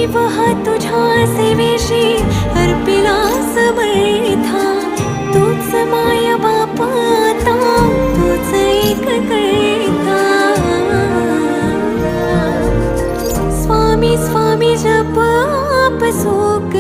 जीव हा तुझ्या सेवेशी अर्पिला समर्था. तूच माय बाप आता, तूच एक करता. स्वामी स्वामी जप आप सुख